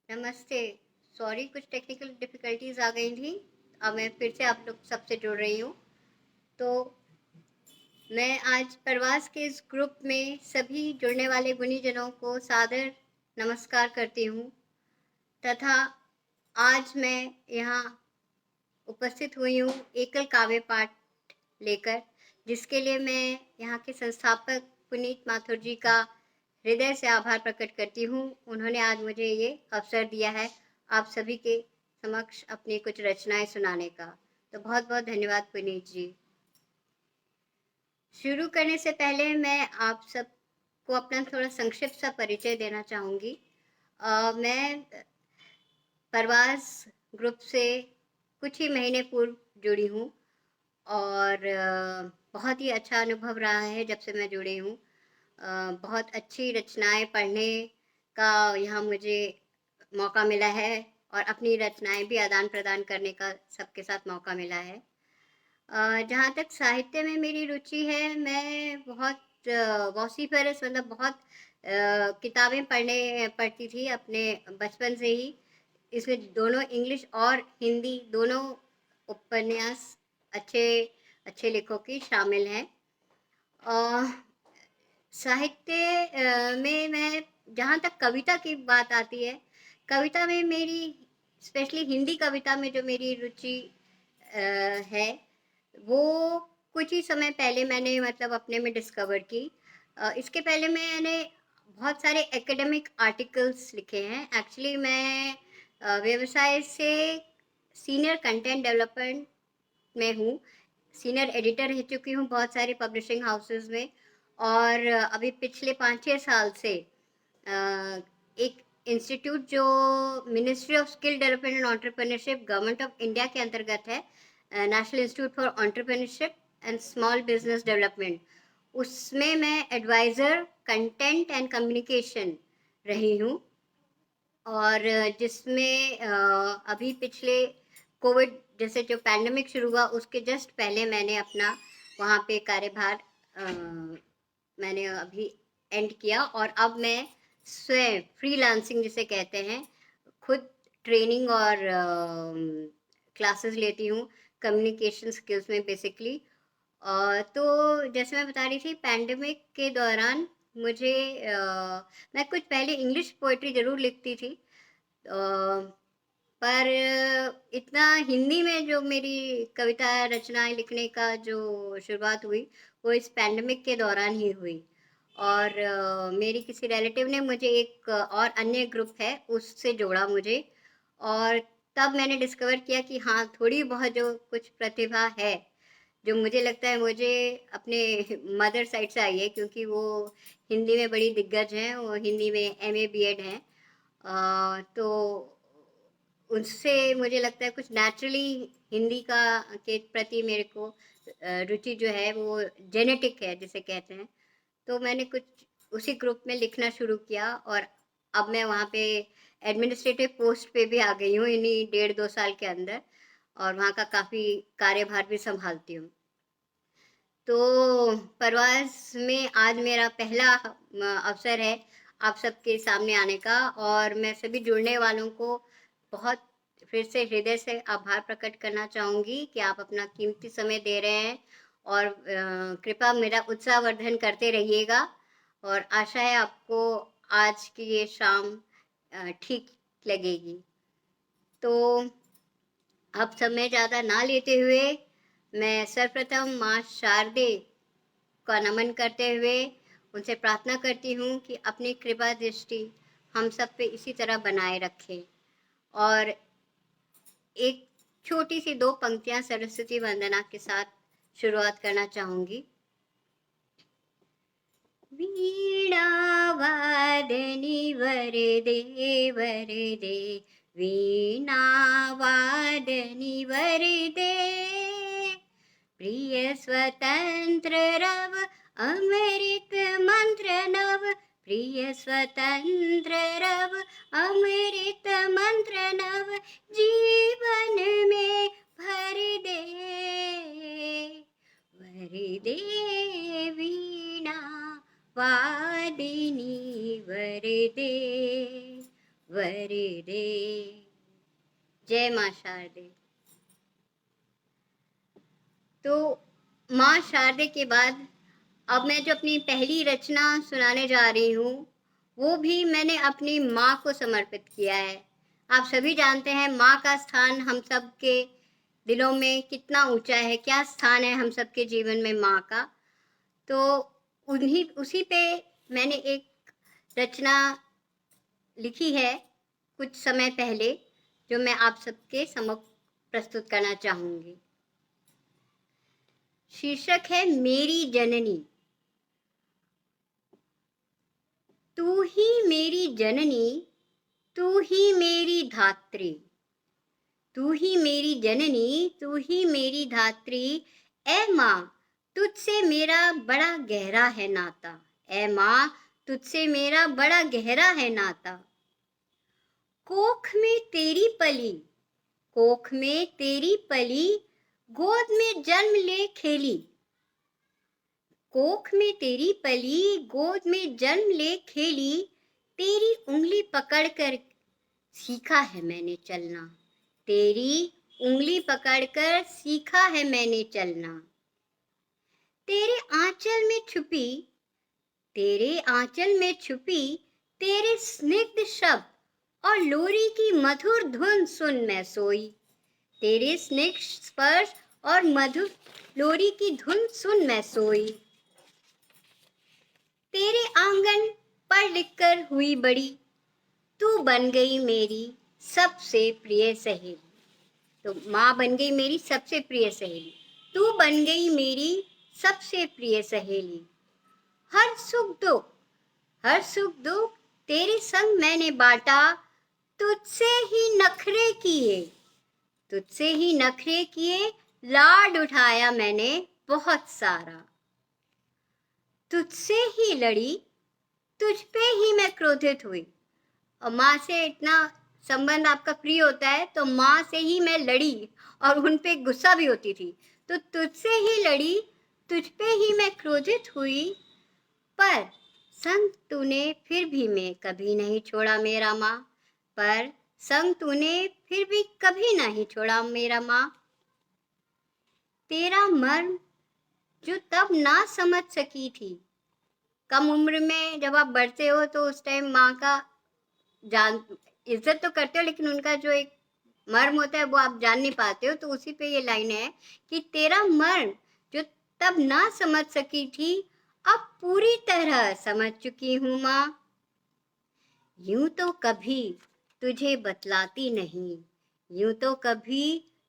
नमस्ते। सॉरी, कुछ technical difficulties आ गई थी। अब मैं फिर से आप लोग सबसे जुड़ रही हूँ। तो मैं आज प्रवास के इस ग्रुप में सभी जुड़ने वाले गुणीजनों को सादर नमस्कार करती हूँ तथा आज मैं यहाँ उपस्थित हुई हूँ एकल काव्य पाठ लेकर, जिसके लिए मैं यहाँ के संस्थापक पुनीत माथुर जी का हृदय से आभार प्रकट करती हूँ। उन्होंने आज मुझे ये अवसर दिया है आप सभी के समक्ष अपनी कुछ रचनाएं सुनाने का। तो बहुत बहुत धन्यवाद पुनीत जी। शुरू करने से पहले मैं आप सबको अपना थोड़ा संक्षिप्त सा परिचय देना चाहूँगी। मैं प्रवास ग्रुप से कुछ ही महीने पूर्व जुड़ी हूँ और बहुत ही अच्छा अनुभव रहा है जब से मैं जुड़ी हूँ। बहुत अच्छी रचनाएं पढ़ने का यहाँ मुझे मौका मिला है और अपनी रचनाएं भी आदान प्रदान करने का सबके साथ मौका मिला है। जहाँ तक साहित्य में मेरी रुचि है, मैं बहुत वॉसिफरस मतलब बहुत किताबें पढ़ती थी अपने बचपन से ही। इसमें दोनों इंग्लिश और हिंदी दोनों उपन्यास अच्छे अच्छे लेखकों की शामिल हैं। साहित्य में मैं जहाँ तक कविता की बात आती है, कविता में मेरी स्पेशली हिंदी कविता में जो मेरी रुचि है, वो कुछ ही समय पहले मैंने मतलब अपने में डिस्कवर की। इसके पहले मैंने बहुत सारे एकेडमिक आर्टिकल्स लिखे हैं। एक्चुअली मैं व्यवसाय से सीनियर कंटेंट डेवलपमेंट में हूँ, सीनियर एडिटर रह चुकी हूँ बहुत सारे पब्लिशिंग हाउसेस में। और अभी पिछले 5-6 साल से एक इंस्टीट्यूट जो ministry of skill development and entrepreneurship government of India के अंतर्गत है, national institute for entrepreneurship and small business development, उसमें मैं एडवाइज़र कंटेंट एंड कम्युनिकेशन रही हूँ। और जिसमें अभी पिछले कोविड जैसे जो पैंडमिक शुरू हुआ उसके जस्ट पहले मैंने अपना वहाँ पे कार्यभार मैंने अभी एंड किया और अब मैं स्वयं फ्रीलांसिंग जिसे कहते हैं, खुद ट्रेनिंग और क्लासेस लेती हूँ कम्युनिकेशन स्किल्स में बेसिकली। तो जैसे मैं बता रही थी, पैंडमिक के दौरान मुझे मैं कुछ पहले इंग्लिश पोइट्री ज़रूर लिखती थी, पर इतना हिंदी में जो मेरी कविता रचनाएं लिखने का जो शुरुआत हुई वो इस पैंडमिक के दौरान ही हुई। और मेरी किसी रिलेटिव ने मुझे एक और अन्य ग्रुप है उससे जोड़ा मुझे, और तब मैंने डिस्कवर किया कि हाँ, थोड़ी बहुत जो कुछ प्रतिभा है जो मुझे लगता है मुझे अपने मदर साइड से आई है, क्योंकि वो हिंदी में बड़ी दिग्गज हैं, वो हिंदी में एमए बीएड हैं। तो उससे मुझे लगता है कुछ नेचुरली हिंदी का के प्रति मेरे को रुचि जो है वो जेनेटिक है जिसे कहते हैं। तो मैंने कुछ उसी ग्रुप में लिखना शुरू किया और अब मैं वहाँ पे एडमिनिस्ट्रेटिव पोस्ट पे भी आ गई हूँ इन्हीं 1.5-2 साल के अंदर, और वहाँ का काफ़ी कार्यभार भी संभालती हूँ। तो प्रवास में आज मेरा पहला अवसर है आप सबके सामने आने का, और मैं सभी जुड़ने वालों को बहुत फिर से हृदय से आभार प्रकट करना चाहूँगी कि आप अपना कीमती समय दे रहे हैं, और कृपया मेरा उत्साहवर्धन करते रहिएगा। और आशा है आपको आज की ये शाम ठीक लगेगी। तो अब समय ज़्यादा ना लेते हुए मैं सर्वप्रथम माँ शारदे का नमन करते हुए उनसे प्रार्थना करती हूँ कि अपनी कृपा दृष्टि हम सब पे इसी तरह बनाए रखें। और एक छोटी सी 2 पंक्तियाँ सरस्वती वंदना के साथ शुरुआत करना चाहूँगी। वीणा वादनी वरदे वरदे, वीणा वादनी वरदे, प्रिय स्वतंत्र रव अमृत मंत्र नव, प्रिय स्वतंत्र रव अमृत मंत्र नव, जीवन में भर दे वरदे, वीणा वादिनी वरदे। वरदे। जय माँ शारदे। तो माँ शारदे के बाद अब मैं जो अपनी पहली रचना सुनाने जा रही हूँ वो भी मैंने अपनी माँ को समर्पित किया है। आप सभी जानते हैं माँ का स्थान हम सब के दिलों में कितना ऊंचा है, क्या स्थान है हम सब के जीवन में माँ का। तो उसी पे मैंने एक रचना लिखी है कुछ समय पहले, जो मैं आप सबके समक्ष प्रस्तुत करना चाहूंगी। शीर्षक है मेरी जननी। तू ही मेरी जननी, तू ही मेरी धात्री। तू ही मेरी जननी, तू ही मेरी धात्री। ऐ माँ तुझसे मेरा बड़ा गहरा है नाता। ऐ माँ तुझसे मेरा बड़ा गहरा है नाता। कोख में तेरी पली, कोख में तेरी पली, गोद में जन्म ले खेली। कोख में तेरी पली, गोद में जन्म ले खेली। तेरी उंगली पकड़कर सीखा है मैंने चलना। तेरी उंगली पकड़कर सीखा है मैंने चलना। तेरे आंचल में छुपी, तेरे आंचल में छुपी, तेरे स्निग्ध शब्द और लोरी की मधुर धुन सुन मैं सोई। तेरे स्निग्ध स्पर्श और मधुर लोरी की धुन सुन मैं सोई। तेरे आंगन पढ़ लिख कर हुई बड़ी, तू बन गई मेरी सबसे प्रिय सहेली। तो माँ बन गई मेरी सबसे प्रिय सहेली, तू बन गई मेरी सबसे प्रिय सहेली। हर सुख दुख, हर सुख दुख तेरे संग मैंने बांटा। तुझसे ही नखरे किए, तुझसे ही नखरे किए, लाड उठाया मैंने बहुत सारा। तुझसे ही लड़ी, तुझ पे ही मैं क्रोधित हुई। और माँ से इतना संबंध आपका प्रिय होता है तो माँ से ही मैं लड़ी और उन पे गुस्सा भी होती थी। तो तुझसे ही लड़ी, तुझ पे ही मैं क्रोधित हुई, पर संग तूने फिर भी मैं कभी नहीं छोड़ा मेरा माँ। पर संग तूने फिर भी कभी नहीं छोड़ा मेरा माँ। तेरा मर्म जो तब ना समझ सकी थी, कम उम्र में जब आप बढ़ते हो तो उस टाइम माँ का जान इज्जत तो करते हो, लेकिन उनका जो एक मर्म होता है वो आप जान नहीं पाते हो। तो उसी पे ये लाइन है कि तेरा मर्म जो तब ना समझ सकी थी, अब पूरी तरह समझ चुकी हूँ माँ। यूं तो कभी तुझे बतलाती नहीं, यूं तो कभी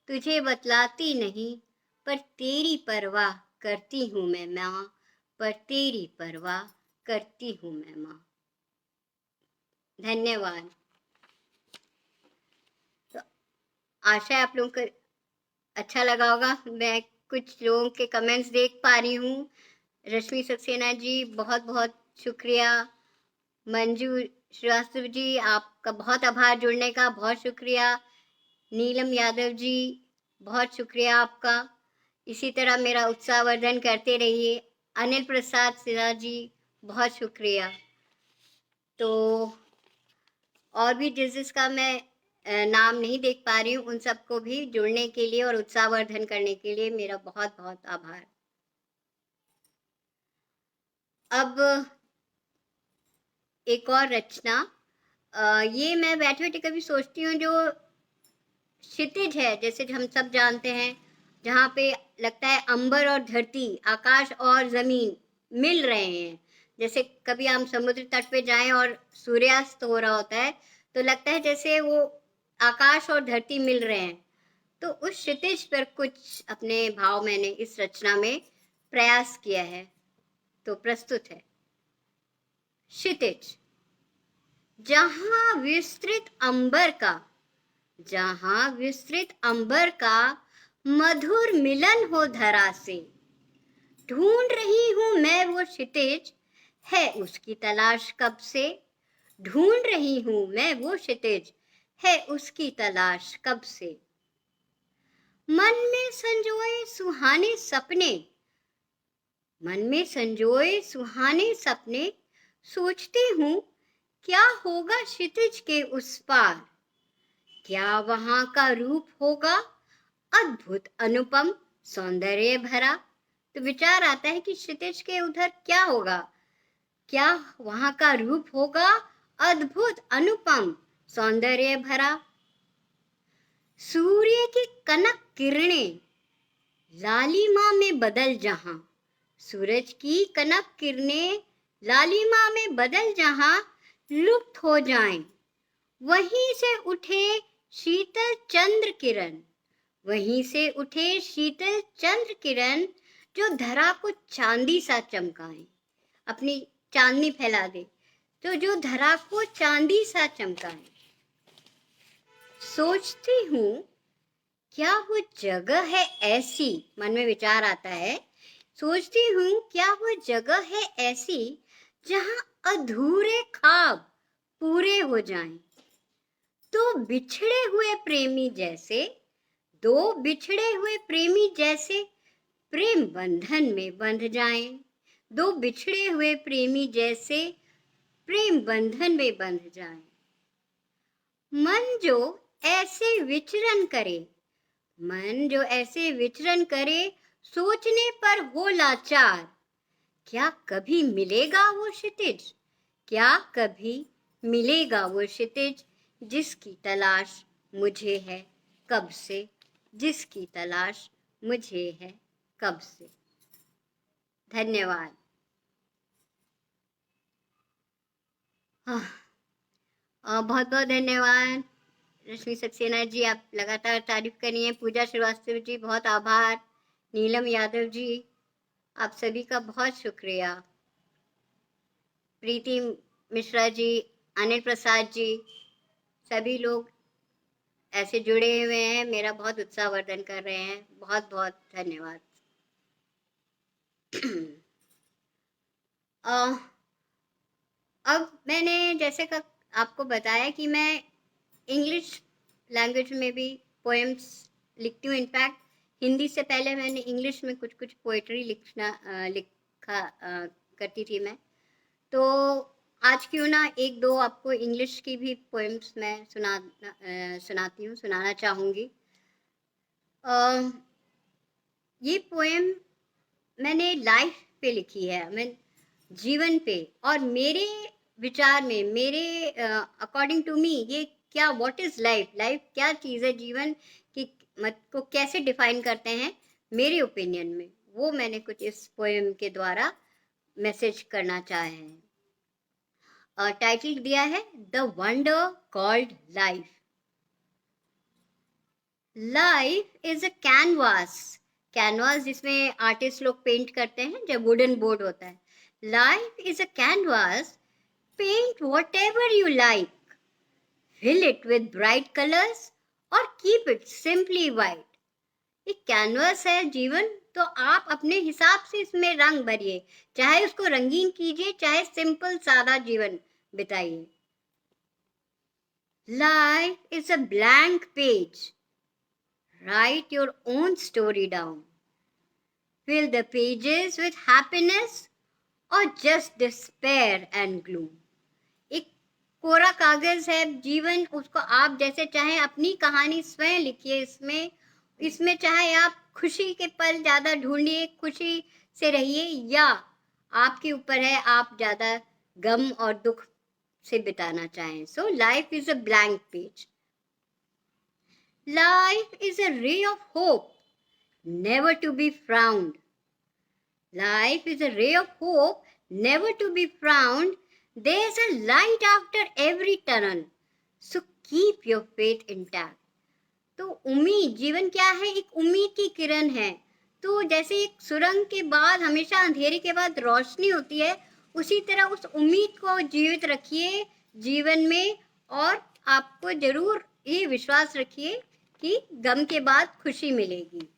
तुझे बतलाती नहीं, पर तेरी परवाह करती हूँ मैं माँ, पर तेरी परवाह करती हूँ मैं माँ। धन्यवाद। तो आशा है आप लोगों को अच्छा लगा होगा। मैं कुछ लोगों के कमेंट्स देख पा रही हूँ। रश्मि सक्सेना जी बहुत बहुत शुक्रिया। मंजू श्रीवास्तव जी आपका बहुत आभार जुड़ने का, बहुत शुक्रिया। नीलम यादव जी बहुत शुक्रिया आपका। इसी तरह मेरा उत्साहवर्धन करते रहिए। अनिल प्रसाद सिन्हा जी बहुत शुक्रिया। तो और भी जिसका मैं नाम नहीं देख पा रही हूँ उन सबको भी जुड़ने के लिए और उत्साहवर्धन करने के लिए मेरा बहुत बहुत आभार। अब एक और रचना, ये मैं बैठे बैठे कभी सोचती हूँ, जो क्षितिज है जैसे हम सब जानते हैं, जहाँ पे लगता है अंबर और धरती, आकाश और जमीन मिल रहे हैं। जैसे कभी हम समुद्र तट पे जाएं और सूर्यास्त हो रहा होता है तो लगता है जैसे वो आकाश और धरती मिल रहे हैं। तो उस क्षितिज पर कुछ अपने भाव मैंने इस रचना में प्रयास किया है, तो प्रस्तुत है। क्षितिज। जहां विस्तृत अंबर का, जहां विस्तृत अंबर का मधुर मिलन हो धरा से, ढूंढ रही हूं मैं वो क्षितिज, है उसकी तलाश कब से। ढूंढ रही हूं मैं वो क्षितिज, है उसकी तलाश कब से। मन में संजोए सुहाने सपने, मन में संजोए सुहाने सपने, सोचती हूँ क्या होगा क्षितिज के उस पार, क्या वहां का रूप होगा अद्भुत अनुपम सौंदर्य भरा। तो विचार आता है कि क्षितिज के उधर क्या होगा, क्या वहां का रूप होगा अद्भुत अनुपम सौंदर्य भरा। सूर्य की कनक किरणें लालिमा में बदल जहां, सूरज की कनक किरणें लालिमा में बदल जहां लुप्त हो जाएं, वहीं से उठे शीतल चंद्र किरण, वहीं से उठे शीतल चंद्र किरण जो धरा को चांदी सा चमकाए, अपनी चांदनी फैला दे, तो जो धरा को चांदी सा चमकाए। सोचती हूँ क्या वो जगह है ऐसी, मन में विचार आता है, सोचती हूँ क्या वो जगह है ऐसी जहाँ अधूरे ख्वाब पूरे हो जाएं, तो बिछड़े हुए प्रेमी जैसे, दो बिछड़े हुए प्रेमी जैसे प्रेम बंधन में बंध जाएं, दो बिछड़े हुए प्रेमी जैसे प्रेम बंधन में बंध जाएं। मन जो ऐसे विचरण करे, मन जो ऐसे विचरण करे सोचने पर हो लाचार, क्या कभी मिलेगा वो क्षितिज, क्या कभी मिलेगा वो क्षितिज जिसकी तलाश मुझे है कब से, जिसकी तलाश मुझे है कब से। धन्यवाद। बहुत बहुत धन्यवाद रश्मि सक्सेना जी, आप लगातार तारीफ करी हैं। पूजा श्रीवास्तव जी बहुत आभार। नीलम यादव जी आप सभी का बहुत शुक्रिया। प्रीति मिश्रा जी, अनिल प्रसाद जी, सभी लोग ऐसे जुड़े हुए हैं, मेरा बहुत उत्साहवर्धन कर रहे हैं, बहुत बहुत धन्यवाद। अब मैंने जैसे का आपको बताया कि मैं इंग्लिश लैंग्वेज में भी पोएम्स लिखती हूँ। इनफैक्ट हिंदी से पहले मैंने इंग्लिश में कुछ कुछ पोएट्री लिखा करती थी मैं। तो आज क्यों ना एक दो आपको इंग्लिश की भी पोएम्स मैं सुनाना चाहूँगी। ये पोएम मैंने लाइफ पे लिखी है, मैं जीवन पे, और मेरे विचार में, मेरे अकॉर्डिंग टू मी, ये क्या, व्हाट इज लाइफ, लाइफ क्या चीज़ है, जीवन की को कैसे डिफाइन करते हैं मेरे ओपिनियन में, वो मैंने कुछ इस पोएम के द्वारा मैसेज करना चाहे हैं। टाइटल दिया है the wonder called life. Life is a canvas, canvas जिसमें आर्टिस्ट लोग पेंट करते हैं, जब वुडन बोर्ड होता है। Life is a canvas, paint whatever you like, fill it with bright colors or keep it simply white। एक canvas है जीवन, तो आप अपने हिसाब से इसमें रंग भरिए, चाहे उसको रंगीन कीजिए, चाहे सिंपल सादा जीवन बिताइए। Life is a blank page, write your own story down, fill the pages with happiness or just despair and gloom। एक कोरा कागज है जीवन, उसको आप जैसे चाहे अपनी कहानी स्वयं लिखिए। इसमें चाहे आप खुशी के पल ज्यादा ढूंढिए, खुशी से रहिए, या आपके ऊपर है आप ज्यादा गम और दुख से बिताना चाहें। So life is a blank page. Life is a ray of hope, never to be frowned। Life is a ray of hope, never to be frowned। There's a light after every tunnel, so keep your faith intact। तो उम्मीद, जीवन क्या है, एक उम्मीद की किरण है। तो जैसे एक सुरंग के बाद हमेशा अंधेरे के बाद रोशनी होती है, उसी तरह उस उम्मीद को जीवित रखिए जीवन में, और आपको जरूर ये विश्वास रखिए कि गम के बाद खुशी मिलेगी,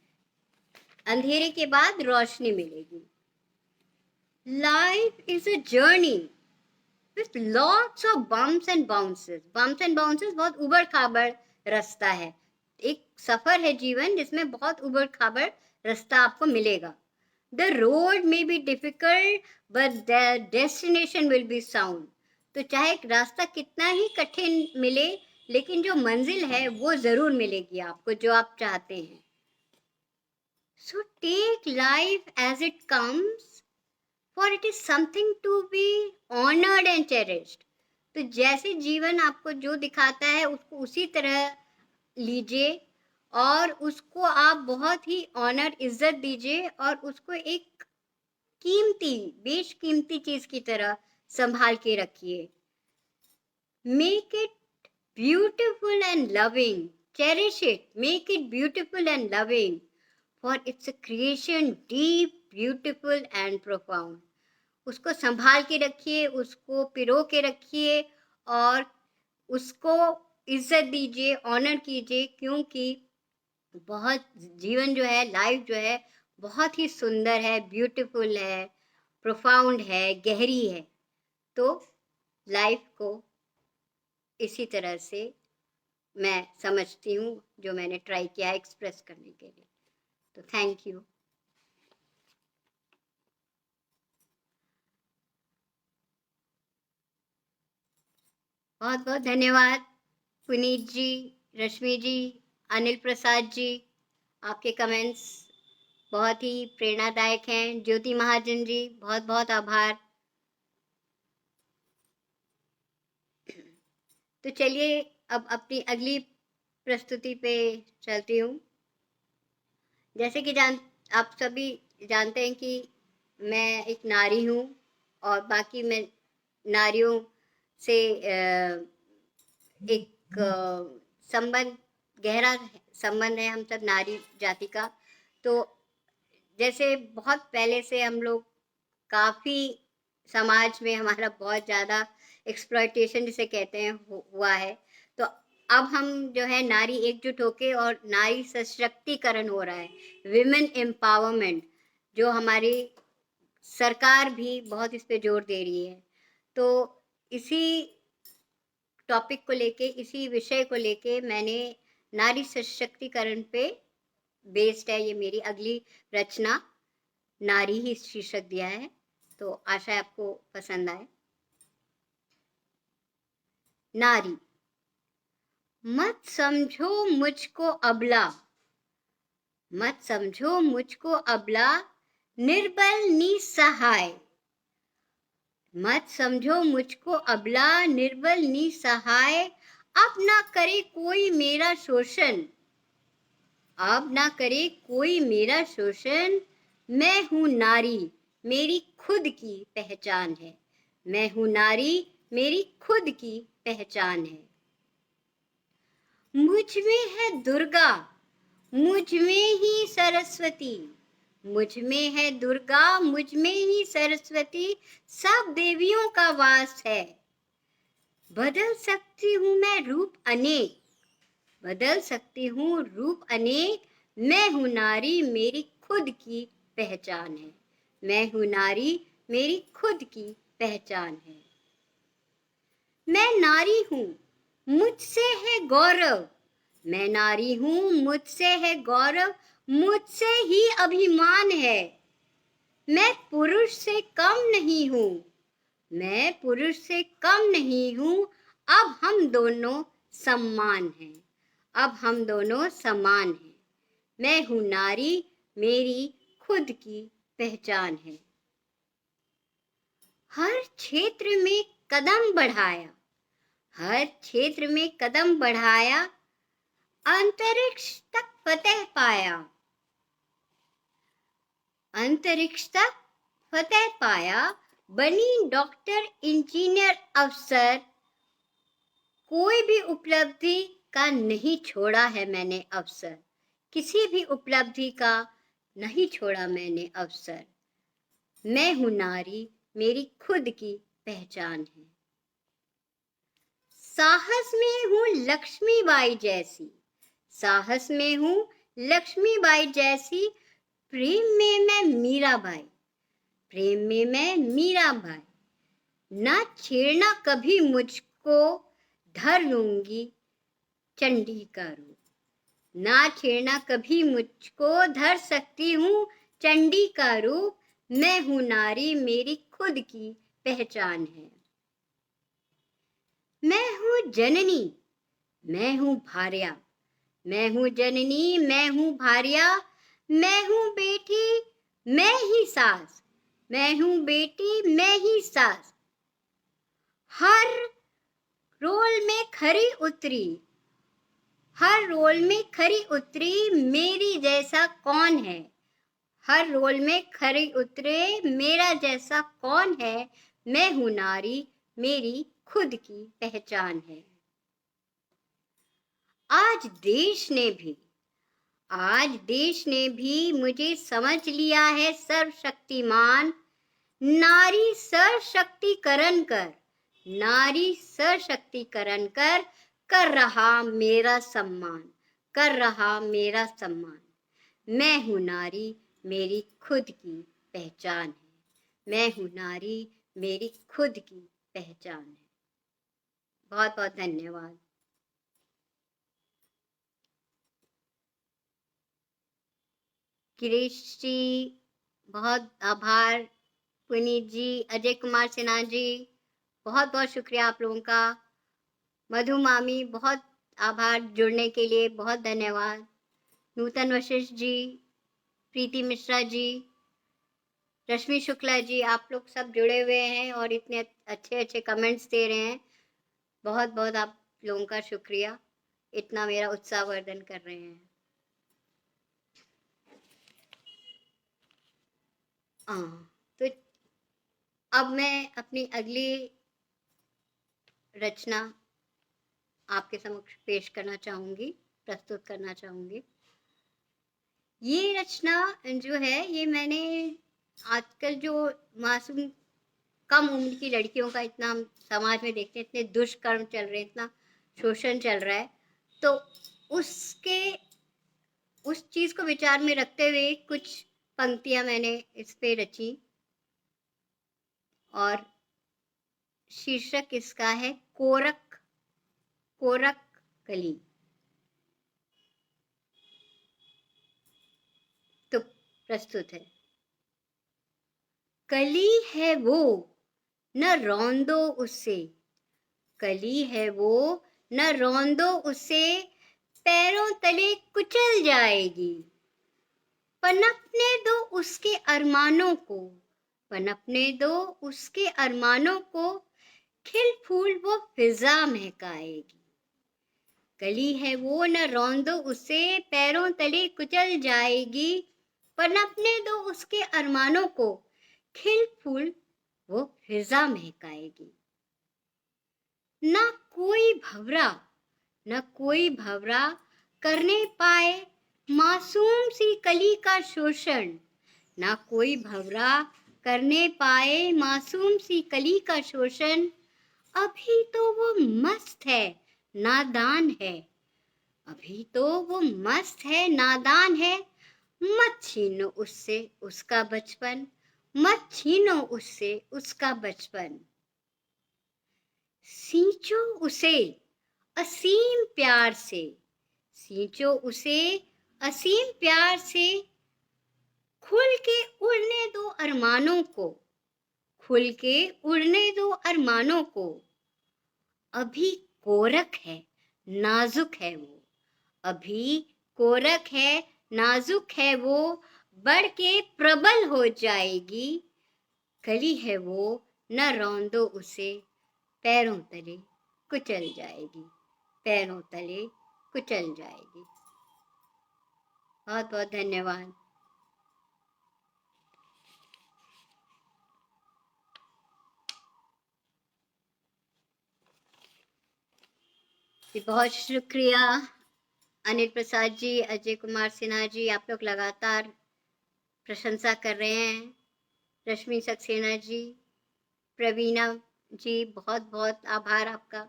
अंधेरे के बाद रोशनी मिलेगी। Life is a journey with lots of bumps and bounces. Bumps and bounces बहुत उबड़ खाबड़ रास्ता है, एक सफर है जीवन जिसमें बहुत उबड़ खाबड़ रास्ता आपको मिलेगा। The road may be difficult but the destination will be sound. तो चाहे रास्ता कितना ही कठिन मिले, लेकिन जो मंजिल है वो ज़रूर मिलेगी आपको, जो आप चाहते हैं। So take life as it comes, for it is something to be honoured and cherished. तो जैसे जीवन आपको जो दिखाता है उसको उसी तरह लीजिए, और उसको आप बहुत ही ऑनर, इज्जत दीजिए, और उसको एक कीमती, बेशकीमती चीज की तरह संभाल के रखिए। Make it beautiful and loving, cherish it, make it beautiful and loving, for it's a creation deep, beautiful and profound. उसको संभाल के रखिए, उसको पिरो के रखिए, और उसको इज्जत दीजिए, ऑनर कीजिए, क्योंकि बहुत जीवन जो है, लाइफ जो है, बहुत ही सुंदर है, ब्यूटीफुल है, प्रोफाउंड है, गहरी है। तो लाइफ को इसी तरह से मैं समझती हूँ, जो मैंने ट्राई किया एक्सप्रेस करने के लिए। तो थैंक यू। बहुत बहुत धन्यवाद पुनीत जी, रश्मि जी, अनिल प्रसाद जी। आपके कमेंट्स बहुत ही प्रेरणादायक हैं। ज्योति महाजन जी, बहुत बहुत आभार। तो चलिए अब अपनी अगली प्रस्तुति पे चलती हूँ। जैसे कि आप सभी जानते हैं कि मैं एक नारी हूँ, और बाकी मैं नारियों से एक संबंध, गहरा संबंध है हम सब नारी जाति का। तो जैसे बहुत पहले से हम लोग काफ़ी समाज में हमारा बहुत ज़्यादा एक्सप्लॉयटेशन जिसे कहते हैं हुआ है। तो अब हम जो है नारी एकजुट होके, और नारी सशक्तिकरण हो रहा है, विमेन एम्पावरमेंट, जो हमारी सरकार भी बहुत इस पे जोर दे रही है। तो इसी टॉपिक को लेके, इसी विषय को लेके मैंने नारी सशक्तिकरण पे बेस्ड है ये मेरी अगली रचना, नारी ही शीर्षक दिया है। तो आशा है आपको पसंद आए। नारी। मत समझो मुझको अबला, मत समझो मुझको अबला, निर्बल निसहाय। मत समझो मुझको अबला, निर्बल निसहाय, अब ना करे कोई मेरा शोषण, अब ना करे कोई मेरा शोषण। मैं हूँ नारी, मेरी खुद की पहचान है, मैं हूँ नारी, मेरी खुद की पहचान है। मुझ में है दुर्गा, मुझ में ही सरस्वती, मुझ में है दुर्गा, मुझ में ही सरस्वती, सब देवियों का वास है। बदल सकती हूँ मैं रूप अनेक, बदल सकती हूँ रूप अनेक, मैं हूँ नारी, मेरी खुद की पहचान है, मैं हूँ नारी, मेरी खुद की पहचान है। मैं नारी हूँ, मुझसे है गौरव, मैं नारी हूँ, मुझसे है गौरव, मुझसे ही अभिमान है। मैं पुरुष से कम नहीं हूँ, मैं पुरुष से कम नहीं हूँ, अब हम दोनों समान हैं, अब हम दोनों समान हैं। मैं हूँ नारी, मेरी खुद की पहचान है। हर क्षेत्र में कदम बढ़ाया, हर क्षेत्र में कदम बढ़ाया, अंतरिक्ष तक फतेह पाया, अंतरिक्ष तक फतेह पाया, बनी डॉक्टर, इंजीनियर, अफसर, कोई भी उपलब्धि का नहीं छोड़ा है मैंने अवसर, किसी भी उपलब्धि का नहीं छोड़ा मैंने अवसर। मैं हूँ नारी, मेरी खुद की पहचान है। साहस में हूँ लक्ष्मीबाई जैसी, साहस में हूँ लक्ष्मीबाई जैसी, प्रेम में मैं मीराबाई, प्रेम में मैं मीराबाई। ना छेड़ना कभी मुझको, धर लूंगी चंडी का रूप, ना छेड़ना कभी मुझको, धर सकती हूँ चंडी का रूप। मैं हूँ नारी, मेरी खुद की पहचान है। मैं हूँ जननी, मैं हूँ भार्या, मैं हूँ जननी, मैं हूँ भार्या, मैं हूँ बेटी, मैं ही सास, मैं हूँ बेटी, मैं ही सास। हर रोल में खरी उतरी, हर रोल में खरी उतरी, मेरी जैसा कौन है। हर रोल में खरी उतरे, मेरा जैसा कौन है। मैं हूँ नारी, मेरी खुद की पहचान है। आज देश ने भी, आज देश ने भी मुझे समझ लिया है सर्वशक्तिमान। नारी सशक्तिकरण कर, नारी सशक्तिकरण कर रहा मेरा सम्मान, कर रहा मेरा सम्मान। मैं हूँ नारी, मेरी खुद की पहचान है। मैं हूँ नारी, मेरी खुद की पहचान है। बहुत बहुत धन्यवाद। गिरीश जी बहुत आभार, पुनीत जी, अजय कुमार सिन्हा जी बहुत बहुत शुक्रिया आप लोगों का। मधु मामी बहुत आभार जुड़ने के लिए, बहुत धन्यवाद। नूतन वशिष्ठ जी, प्रीति मिश्रा जी, रश्मि शुक्ला जी, आप लोग सब जुड़े हुए हैं और इतने अच्छे अच्छे कमेंट्स दे रहे हैं। बहुत बहुत आप लोगों का शुक्रिया, इतना मेरा उत्साहवर्धन कर रहे हैं। तो अब मैं अपनी अगली रचना आपके समक्ष पेश करना चाहूँगी, प्रस्तुत करना चाहूँगी। ये रचना जो है, ये मैंने आजकल जो मासूम कम उम्र की लड़कियों का इतना हम समाज में देखते हैं, इतने दुष्कर्म चल रहे हैं, इतना शोषण चल रहा है, तो उस चीज़ को विचार में रखते हुए कुछ पंक्तियां मैंने इस पे रची और शीर्षक इसका है कोरक, कोरक कली। तो प्रस्तुत है। कली है वो, न रौंदो उससे, कली है वो, न रौंदो उसे, पैरों तले कुचल जाएगी। पनपने दो उसके अरमानों को, पनपने दो उसके अरमानों को, खिल फूल वो फिजा महकाएगी। कली है वो, न रौंदो उसे, पैरों तले कुचल जाएगी। पनपने दो उसके अरमानों को, खिल फूल वो फिजा महकाएगी। ना कोई भवरा, न कोई भवरा करने पाए मासूम सी कली का शोषण, ना कोई भवरा करने पाए मासूम सी कली का शोषण। अभी तो वो मस्त है, नादान है, अभी तो वो मस्त है, नादान है। मत छीनो उससे उसका बचपन, मत छीनो उससे उसका बचपन। सींचो उसे असीम प्यार से, सींचो उसे असीम प्यार से, खुल के उड़ने दो अरमानों को, खुल के उड़ने दो अरमानों को। अभी कोरक है, नाजुक है वो, अभी कोरक है, नाजुक है वो, बढ़ के प्रबल हो जाएगी। कली है वो, न रौंदो उसे, पैरों तले कुचल जाएगी, पैरों तले कुचल जाएगी। बहुत बहुत धन्यवाद। बहुत शुक्रिया अनिल प्रसाद जी, अजय कुमार सिन्हा जी, आप लोग लगातार प्रशंसा कर रहे हैं। रश्मि सक्सेना जी, प्रवीणा जी, बहुत बहुत आभार आपका।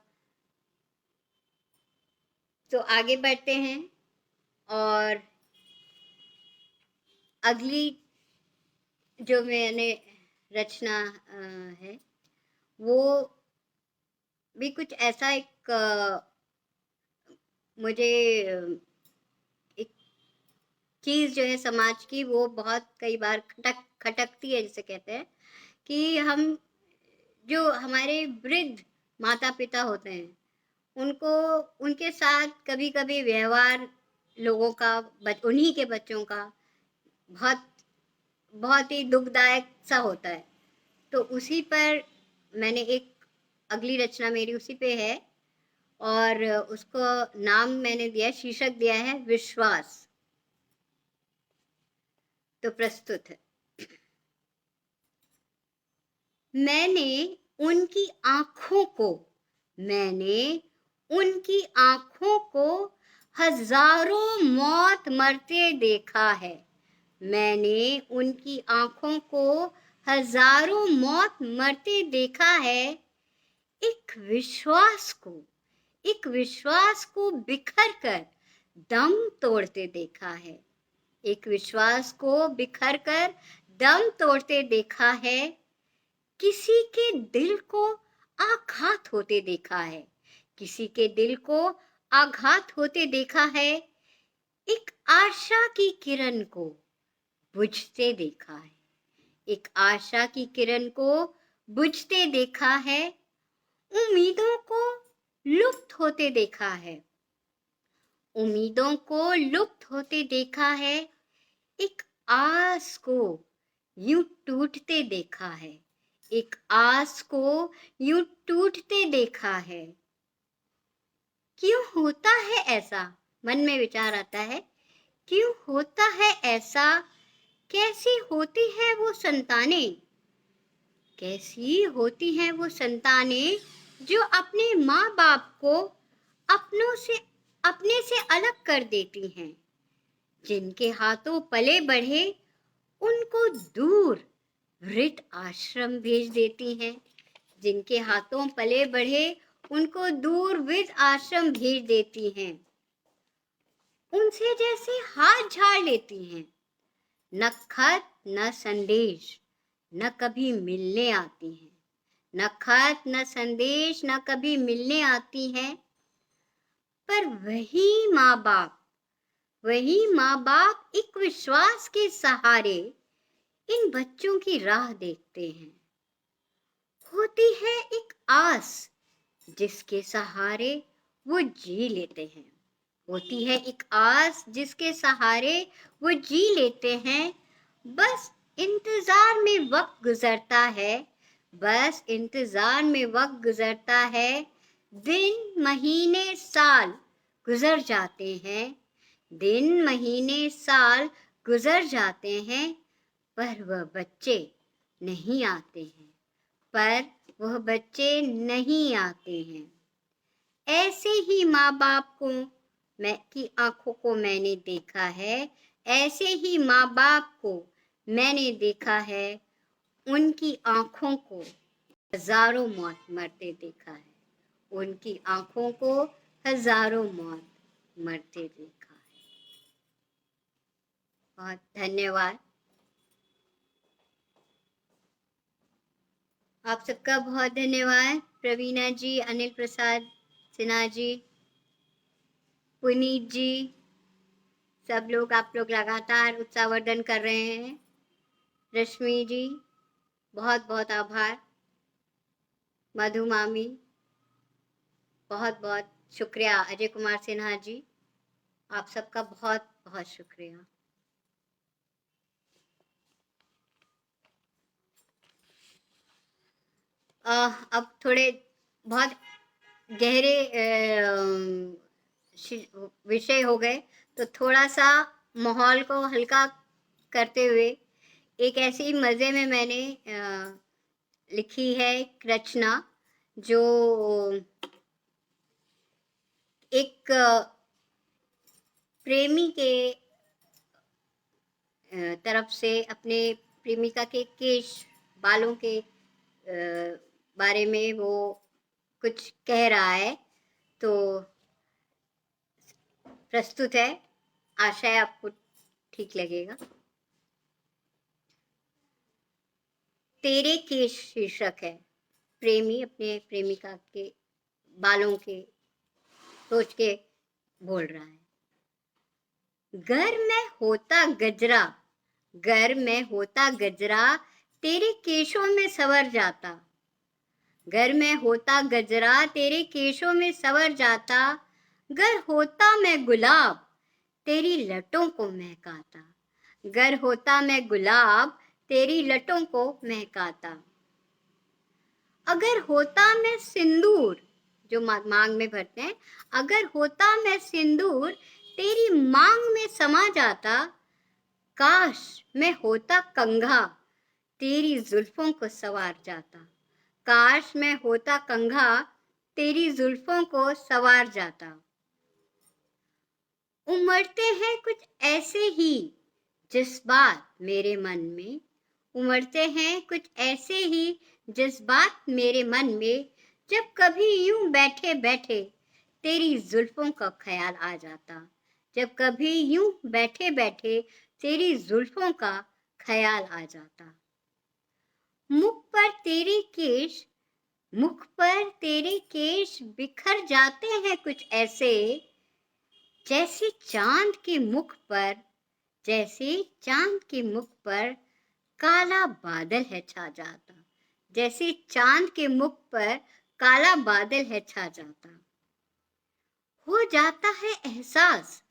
तो आगे बढ़ते हैं और अगली जो मैंने रचना है वो भी कुछ ऐसा एक मुझे एक चीज़ जो है समाज की, वो बहुत कई बार खटकती है, जिसे कहते हैं कि हम जो हमारे वृद्ध माता पिता होते हैं, उनको उनके साथ कभी कभी व्यवहार लोगों का, उन्हीं के बच्चों का बहुत बहुत ही दुखदायक सा होता है। तो उसी पर मैंने एक अगली रचना मेरी उसी पे है, और उसको नाम मैंने दिया, शीर्षक दिया है विश्वास। तो प्रस्तुत है। मैंने उनकी आंखों को मैंने उनकी आंखों को हजारों मौत मरते देखा है। मैंने उनकी आंखों को हजारों मौत मरते देखा है। एक विश्वास को बिखर कर दम तोड़ते देखा है। एक विश्वास को बिखर कर दम तोड़ते देखा है। किसी के दिल को आघात होते देखा है। किसी के दिल को आघात होते देखा है। एक आशा की किरण को बुझते देखा है। एक आशा की किरण को बुझते देखा है। उम्मीदों को लुप्त होते देखा है। उम्मीदों को लुप्त होते देखा है। एक आस को यूं टूटते देखा है। एक आस को यूं टूटते देखा है। क्यों होता है ऐसा? मन में विचार आता है, क्यों होता है ऐसा? कैसी होती है वो संतानें? कैसी होती हैं वो संतानें जो अपने माँ बाप को अपने से अलग कर देती हैं? जिनके हाथों पले बढ़े उनको दूर वृद्ध आश्रम भेज देती हैं। जिनके हाथों पले बढ़े उनको दूर वृद्ध आश्रम भेज देती हैं। उनसे जैसे हाथ झाड़ लेती हैं। न खत न संदेश न कभी मिलने आती हैं। न खत न संदेश न कभी मिलने आती हैं। पर वही माँ बाप एक विश्वास के सहारे इन बच्चों की राह देखते हैं। होती है एक आस जिसके सहारे वो जी लेते हैं। होती है एक आस जिसके सहारे वो जी लेते हैं। बस इंतजार में वक्त गुजरता है। बस इंतजार में वक्त गुजरता है। दिन महीने साल गुजर जाते हैं। दिन महीने साल गुजर जाते हैं। पर वह बच्चे नहीं आते हैं। पर वह बच्चे नहीं आते हैं। ऐसे ही माँ बाप को की आंखों को मैंने देखा है। ऐसे ही माँ बाप को मैंने देखा है। उनकी आंखों को हजारों मौत मरते देखा है। उनकी आंखों को हजारों मौत मरते देखा है। बहुत धन्यवाद। आप सबका बहुत धन्यवाद। प्रवीणा जी, अनिल प्रसाद सिन्हा जी, पुनीत जी, सब लोग, आप लोग लगातार उत्साहवर्धन कर रहे हैं। रश्मि जी, बहुत बहुत आभार। मधु मामी, बहुत बहुत शुक्रिया। अजय कुमार सिन्हा जी, आप सबका बहुत बहुत शुक्रिया। अब थोड़े बहुत गहरे विषय हो गए, तो थोड़ा सा माहौल को हल्का करते हुए एक ऐसी मज़े में मैंने लिखी है एक रचना, जो एक प्रेमी के तरफ से अपने प्रेमिका के केश बालों के बारे में वो कुछ कह रहा है। तो प्रस्तुत है, आशा है आपको ठीक लगेगा। तेरे केश शीर्षक है। प्रेमी अपने प्रेमिका के बालों के सोच के बोल रहा है। घर में होता गजरा तेरे केशों में संवर जाता। घर में होता गजरा तेरे केशों में संवर जाता, घर होता मैं गुलाब तेरी लटों को महकाता, घर होता मैं गुलाब तेरी लटों को महकाता। अगर होता मैं सिंदूर, जो मांग में भरते हैं, अगर होता मैं सिंदूर तेरी मांग में समा जाता, काश मैं होता कंघा तेरी जुल्फों को सवार जाता, काश मैं होता कंघा तेरी जुल्फों को सवार जाता। उमड़ते हैं कुछ ऐसे ही जज्बात मेरे मन में, उमड़ते हैं कुछ ऐसे ही जज्बात मेरे मन में, जब कभी यूं बैठे बैठे तेरी जुल्फों का ख्याल आ जाता, जब कभी यूं बैठे बैठे तेरी जुल्फों का ख्याल आ जाता। मुख पर तेरे केश, मुख पर तेरे केश बिखर जाते हैं कुछ ऐसे, जैसे चांद के मुख पर, जैसे चांद के मुख पर काला बादल है छा जाता, जैसे चांद के मुख पर काला बादल है छा जाता। हो जाता है एहसास,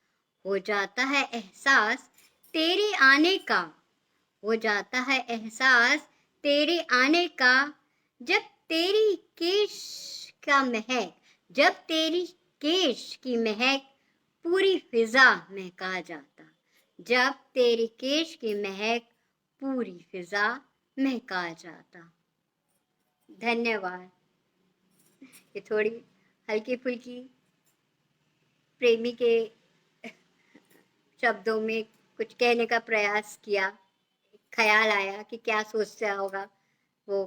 हो जाता है एहसास तेरे आने का, हो जाता है एहसास तेरे आने का, जब तेरी केश का महक, जब तेरी केश की महक पूरी फिजा महका जाता, जब तेरी केश की महक पूरी फिजा महका जाता। धन्यवाद। ये थोड़ी हल्की फुल्की प्रेमी के शब्दों में कुछ कहने का प्रयास किया। ख्याल आया कि क्या सोचता होगा वो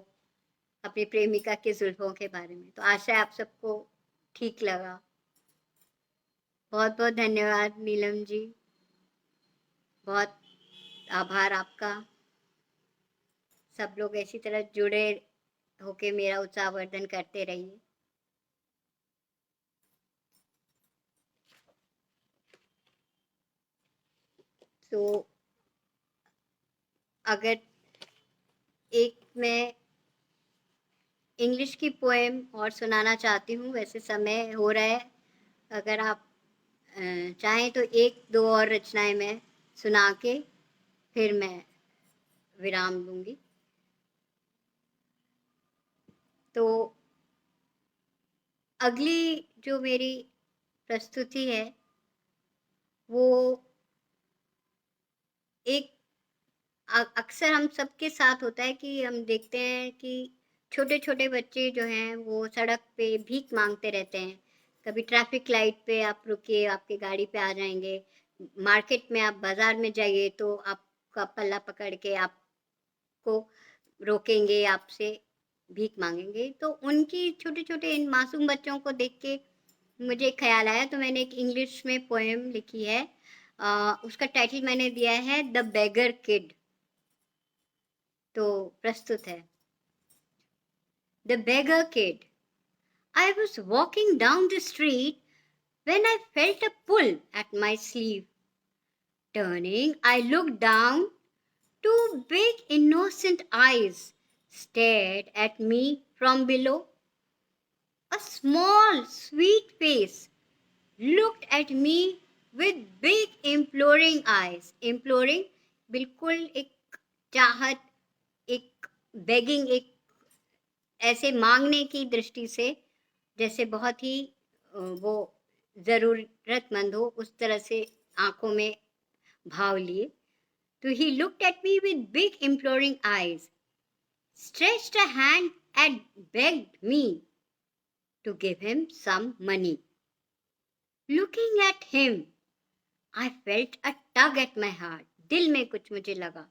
अपनी प्रेमिका के जुल्फों के बारे में। तो आशा है आप सबको ठीक लगा। बहुत बहुत धन्यवाद नीलम जी, बहुत आभार आपका। सब लोग ऐसी तरह जुड़े होके मेरा उत्साहवर्धन करते रहिए। तो अगर एक मैं इंग्लिश की पोएम और सुनाना चाहती हूँ, वैसे समय हो रहा है, अगर आप चाहें तो एक दो और रचनाएं मैं सुना के फिर मैं विराम दूंगी। तो अगली जो मेरी प्रस्तुति है वो एक अक्सर हम सबके साथ होता है कि हम देखते हैं कि छोटे छोटे बच्चे जो हैं वो सड़क पे भीख मांगते रहते हैं। कभी ट्रैफिक लाइट पे आप रुकिए, आपकी गाड़ी पे आ जाएंगे, मार्केट में आप बाजार में जाइए तो आपका पल्ला पकड़ के आपको रोकेंगे, आपसे भीख मांगेंगे। तो उनकी छोटे छोटे इन मासूम बच्चों को देख के मुझे एक ख्याल आया, तो मैंने एक इंग्लिश में पोएम लिखी है। उसका टाइटल मैंने दिया है द बेगर किड। तो प्रस्तुत है। The beggar kid. I was walking down the street when I felt a pull at my sleeve. Turning, I looked down. Two big innocent eyes stared at me from below. A small sweet face looked at me with big imploring eyes. Imploring बिल्कुल एक चाहत, एक begging, एक ऐसे मांगने की दृष्टि से, जैसे बहुत ही वो जरूरतमंद हो, उस तरह से आंखों में भाव लिए। तो he looked at me with big imploring eyes, stretched a hand and begged me to give him some money. Looking at him, I felt a tug at my heart. दिल में कुछ मुझे लगा।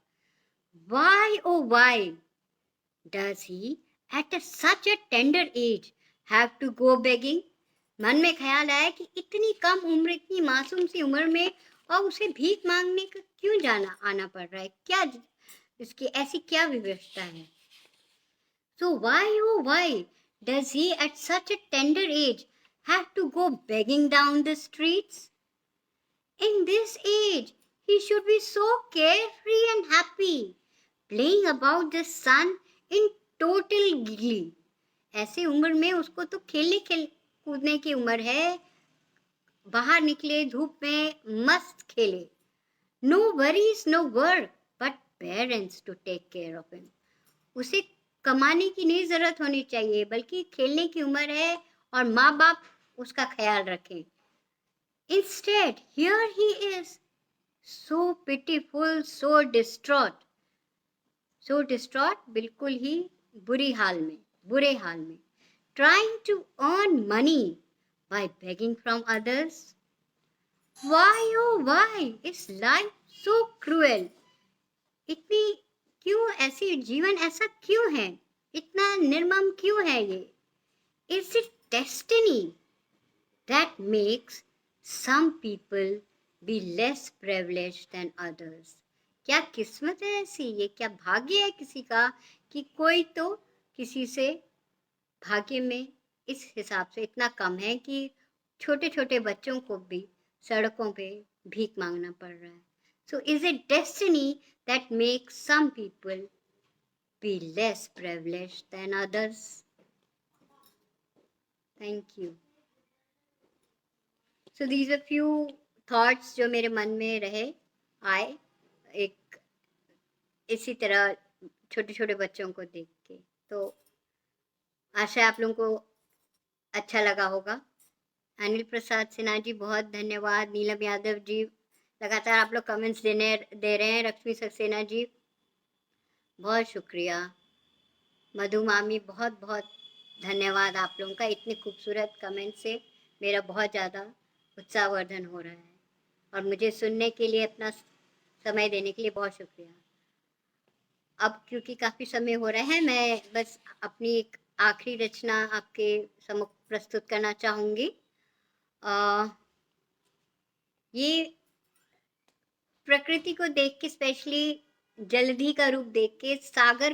Why, oh why does he at such a tender age have to go begging? मन में ख्याल आया कि इतनी कम उम्र, इतनी मासूम सी उम्र में, और उसे भीख मांगने का क्यों जाना आना पड़ रहा है, क्या इसकी ऐसी क्या विवशता है। So why, oh why does he at such a tender age have to go begging down the streets? In this age he should be so carefree and happy, playing about the sun in total glee, ऐसी उम्र में उसको तो खेल कूदने की उम्र है, बाहर निकले धूप में मस्त खेले। No worries no work but parents to take care of him. उसे कमाने की नहीं जरूरत होनी चाहिए, बल्कि खेलने की उम्र है और माँ बाप उसका ख्याल रखें। Instead here he is so pitiful, so distraught, बिल्कुल ही बुरे हाल में, trying to earn money by begging from others. Why oh why is life so cruel? इतनी क्यों ऐसी जीवन ऐसा क्यों है, इतना निर्मम क्यों है ये? Is it destiny that makes some people be less privileged than others? क्या किस्मत है ऐसी, ये क्या भाग्य है किसी का कि कोई तो किसी से भाग्य में इस हिसाब से इतना कम है कि छोटे छोटे बच्चों को भी सड़कों पे भीख मांगना पड़ रहा है। So is it destiny that makes some people be less privileged than others? Thank you. So these are few thoughts जो मेरे मन में रहे आए एक इसी तरह छोटे छोटे बच्चों को देख के। तो आशा है आप लोगों को अच्छा लगा होगा। अनिल प्रसाद सिन्हा जी बहुत धन्यवाद। नीलम यादव जी लगातार आप लोग कमेंट्स दे रहे हैं। लक्ष्मी सक्सेना जी बहुत शुक्रिया। मधु मामी बहुत बहुत धन्यवाद आप लोगों का, इतने खूबसूरत कमेंट से मेरा बहुत ज़्यादा उत्साहवर्धन हो रहा है और मुझे सुनने के लिए अपना समय देने के लिए बहुत शुक्रिया। अब क्योंकि काफ़ी समय हो रहा है, मैं बस अपनी एक आखिरी रचना आपके सम्मुख प्रस्तुत करना चाहूँगी। ये प्रकृति को देख के, स्पेशली जलधि का रूप देख के, सागर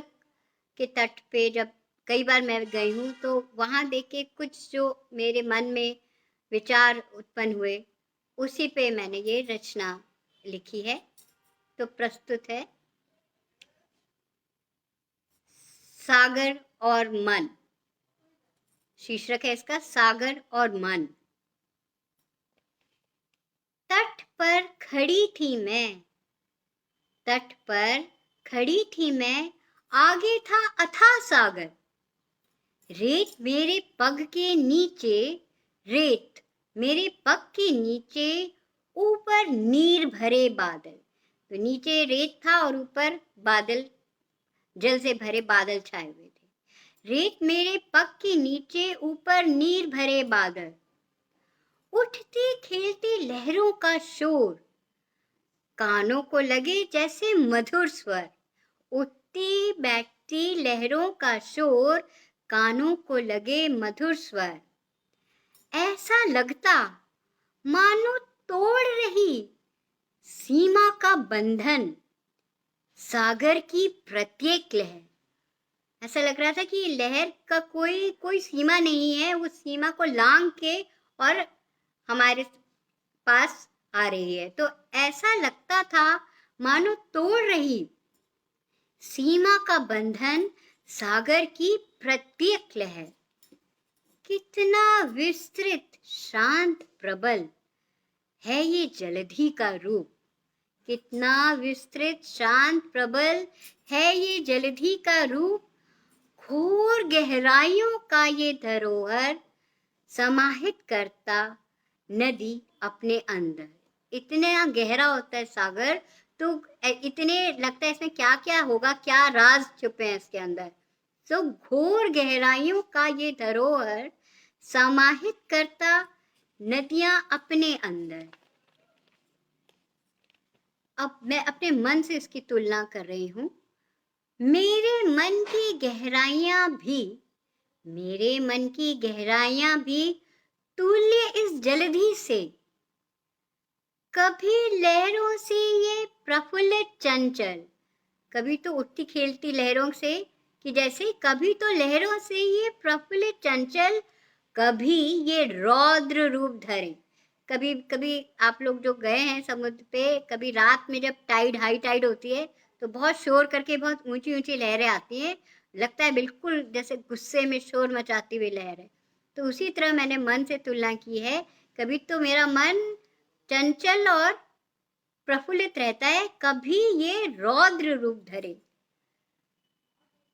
के तट पे जब कई बार मैं गई हूँ तो वहाँ देख के कुछ जो मेरे मन में विचार उत्पन्न हुए, उसी पे मैंने ये रचना लिखी है। तो प्रस्तुत है सागर और मन। शीर्षक है इसका सागर और मन। तट पर खड़ी थी मैं, तट पर खड़ी थी मैं, आगे था अथाह सागर। रेत मेरे पग के नीचे, रेत मेरे पग के नीचे, ऊपर नीर भरे बादल। तो नीचे रेत था और ऊपर बादल, जल से भरे बादल छाए हुए थे। रेत मेरे पग के नीचे, ऊपर नीर भरे बादल। उठती खेलती लहरों का शोर, कानों को लगे जैसे मधुर स्वर। उठती बैठती लहरों का शोर, कानों को लगे मधुर स्वर। ऐसा लगता मानो तोड़ रही सीमा का बंधन सागर की प्रत्येक लहर। ऐसा लग रहा था कि लहर का कोई सीमा नहीं है, उस सीमा को लांघ के और हमारे पास आ रही है। तो ऐसा लगता था मानो तोड़ रही सीमा का बंधन सागर की प्रत्येक लहर। कितना विस्तृत शांत प्रबल है ये जलधि का रूप, कितना विस्तृत शांत प्रबल है ये जलधि का रूप। घोर गहराइयों का ये धरोहर समाहित करता नदी अपने अंदर। इतना गहरा होता है सागर, तो इतने लगता है इसमें क्या क्या होगा, क्या राज छुपे हैं इसके अंदर। तो घोर गहराइयों का ये धरोहर समाहित करता नदियां अपने अंदर। अब मैं अपने मन से इसकी तुलना कर रही हूँ। मेरे मन की गहराइयां भी, मेरे मन की गहराइयां भी तुल्य इस जलधि से। कभी लहरों से ये प्रफुल्लित चंचल, कभी तो उठती खेलती लहरों से कि जैसे, कभी तो लहरों से ये प्रफुल्लित चंचल, कभी ये रौद्र रूप धरे। कभी कभी आप लोग जो गए हैं समुद्र पे, कभी रात में जब टाइड हाई टाइड होती है तो बहुत शोर करके बहुत ऊँची-ऊँची लहरें आती हैं, लगता है बिल्कुल जैसे गुस्से में शोर मचाती हुई लहर है। तो उसी तरह मैंने मन से तुलना की है, कभी तो मेरा मन चंचल और प्रफुल्लित रहता है, कभी ये रौद्र रूप धरे।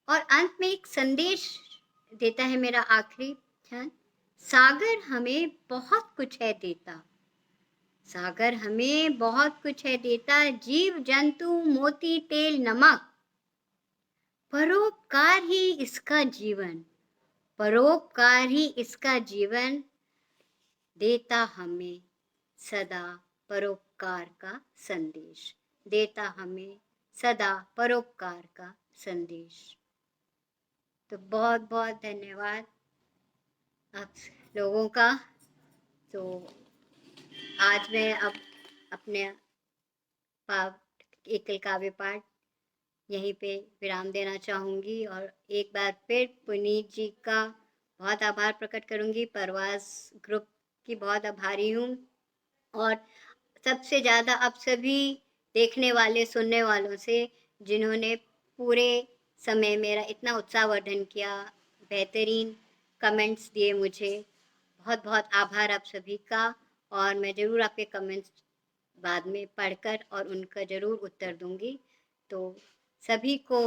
और अंत में एक संदेश देता है मेरा आखिरी ध्यान, सागर हमें बहुत कुछ है देता, सागर हमें बहुत कुछ है देता, जीव जंतु मोती तेल नमक, परोपकार ही इसका जीवन, परोपकार ही इसका जीवन, देता हमें सदा परोपकार का संदेश, देता हमें सदा परोपकार का संदेश। तो बहुत बहुत धन्यवाद आप लोगों का। तो आज मैं अब अपने एकल काव्य पाठ यहीं पे विराम देना चाहूँगी और एक बार फिर पुनीत जी का बहुत आभार प्रकट करूँगी। परवाज़ ग्रुप की बहुत आभारी हूँ और सबसे ज़्यादा अब सभी देखने वाले सुनने वालों से जिन्होंने पूरे समय मेरा इतना उत्साहवर्धन किया, बेहतरीन कमेंट्स दिए मुझे, बहुत बहुत आभार आप सभी का। और मैं ज़रूर आपके कमेंट्स बाद में पढ़कर और उनका ज़रूर उत्तर दूंगी। तो सभी को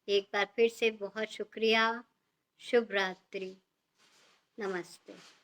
एक बार फिर से बहुत शुक्रिया। शुभ रात्रि। नमस्ते।